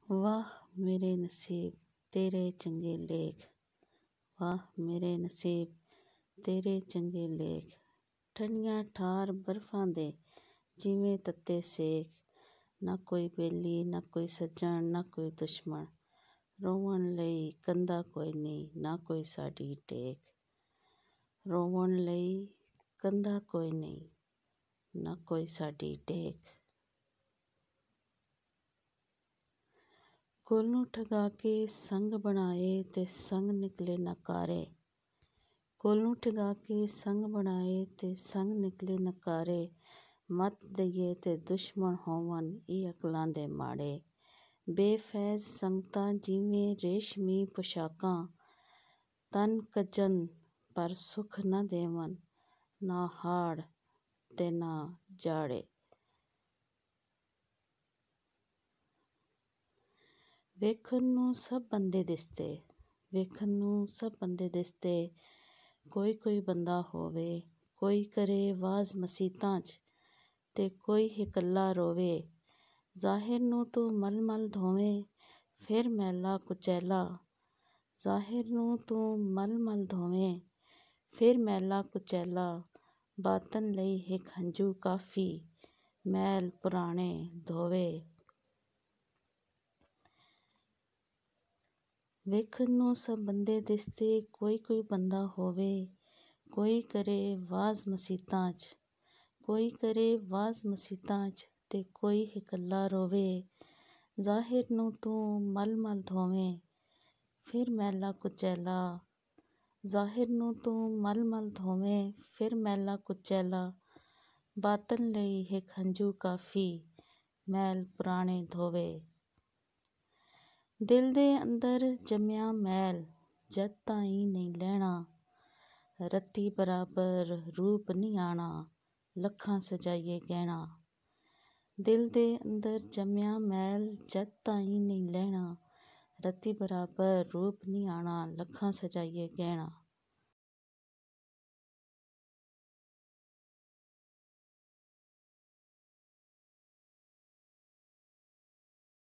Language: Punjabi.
ਵਾਹ ਮੇਰੇ ਨਸੀਬ ਤੇਰੇ ਚੰਗੇ ਲੇਖ, ਵਾਹ ਮੇਰੇ ਨਸੀਬ ਤੇਰੇ ਚੰਗੇ ਲੇਖ। ਠੰਡੀਆਂ ਠਾਰ ਬਰਫਾਂ ਦੇ ਜਿਵੇਂ ਤੱਤੇ ਸੇਕ, ਨਾ ਕੋਈ ਬੇਲੀ ਨਾ ਕੋਈ ਸੱਜਣ ਨਾ ਕੋਈ ਦੁਸ਼ਮਣ, ਰੋਵਣ ਲਈ ਕੰਧਾ ਕੋਈ ਨਹੀਂ ਨਾ ਕੋਈ ਸਾਡੀ ਟੇਕ, ਰੋਵਣ ਲਈ ਕੰਧਾ ਕੋਈ ਨਹੀਂ ਨਾ ਕੋਈ ਸਾਡੀ ਟੇਕ। ਕੁਲ ਨੂੰ ਠਗਾ ਕੇ ਸੰਗ ਬਣਾਏ ਤੇ ਸੰਗ ਨਿਕਲੇ ਨਕਾਰੇ, ਕੁਲ ਨੂੰ ਠਗਾ ਕੇ ਸੰਗ ਬਣਾਏ ਤੇ ਸੰਗ ਨਿਕਲੇ ਨਕਾਰੇ। ਮੱਤ ਦਈਏ ਤੇ ਦੁਸ਼ਮਣ ਹੋਵਣ ਇਹ ਅਕਲਾਂ ਦੇ ਮਾੜੇ, ਬੇਫੈਜ਼ ਸੰਗਤਾਂ ਜਿਵੇਂ ਰੇਸ਼ਮੀ ਪੁਸ਼ਾਕਾਂ, ਤਨ ਕੱਜਣ ਪਰ ਸੁੱਖ ਨਾ ਦੇਵਣ, ਨਾ ਹਾੜ ਤੇ ਨਾ ਜਾੜੇ। ਵੇਖਣ ਨੂੰ ਸਭ ਬੰਦੇ ਦਿਸਦੇ, ਵੇਖਣ ਨੂੰ ਸਭ ਬੰਦੇ ਦਿਸਦੇ, ਕੋਈ ਬੰਦਾ ਹੋਵੇ, ਕੋਈ ਕਰੇ ਵਾਜ਼ ਮਸੀਤਾਂ 'ਚ ਤੇ ਕੋਈ ਇਕੱਲਾ ਰੋਵੇ। ਜ਼ਾਹਿਰ ਨੂੰ ਤੂੰ ਮਲ ਮਲ ਧੋਵੇਂ ਫਿਰ ਮੈਲਾ ਕੁਚੈਲਾ, ਜ਼ਾਹਿਰ ਨੂੰ ਤੂੰ ਮਲ ਮਲ ਧੋਵੇਂ ਫਿਰ ਮੈਲਾ ਕੁਚੈਲਾ। ਬਾਤਨ ਲਈ ਇੱਕ ਹੰਝੂ ਕਾਫੀ ਮੈਲ ਪੁਰਾਣੇ ਧੋਵੇ। ਵੇਖਣ ਨੂੰ ਸਭ ਬੰਦੇ ਦਿਸਦੇ, ਕੋਈ ਬੰਦਾ ਹੋਵੇ, ਕੋਈ ਕਰੇ ਵਾਜ਼ ਮਸੀਤਾਂ 'ਚ, ਕੋਈ ਕਰੇ ਵਾਜ਼ ਮਸੀਤਾਂ 'ਚ ਤੇ ਕੋਈ ਇਕੱਲਾ ਰੋਵੇ। ਜ਼ਾਹਿਰ ਨੂੰ ਤੂੰ ਮਲ ਮਲ ਧੋਵੇਂ ਫਿਰ ਮੈਲਾ ਕੁਚੈਲਾ, ਜ਼ਾਹਿਰ ਨੂੰ ਤੂੰ ਮਲ ਮਲ ਧੋਵੇਂ ਫਿਰ ਮੈਲਾ ਕੁਚੈਲਾ। ਬਾਤਨ ਲਈ ਇੱਕ ਹੰਝੂ ਕਾਫੀ ਮੈਲ ਪੁਰਾਣੇ ਧੋਵੇ। ਦਿਲ ਦੇ ਅੰਦਰ ਜੰਮਿਆ ਮੈਲ ਜਦ ਤਾਈਂ ਨਹੀਂ ਲਹਿਣਾ, ਰੱਤੀ ਬਰਾਬਰ ਰੂਪ ਨਹੀਂ ਆਣਾ ਲੱਖਾਂ ਸਜਾਈਏ ਗਹਿਣਾ। ਦਿਲ ਦੇ ਅੰਦਰ ਜੰਮਿਆ ਮੈਲ ਜਦ ਤਾਈਂ ਨਹੀਂ ਲਹਿਣਾ, ਰੱਤੀ ਬਰਾਬਰ ਰੂਪ ਨਹੀਂ ਆਣਾ ਲੱਖਾਂ ਸਜਾਈਏ ਗਹਿਣਾ।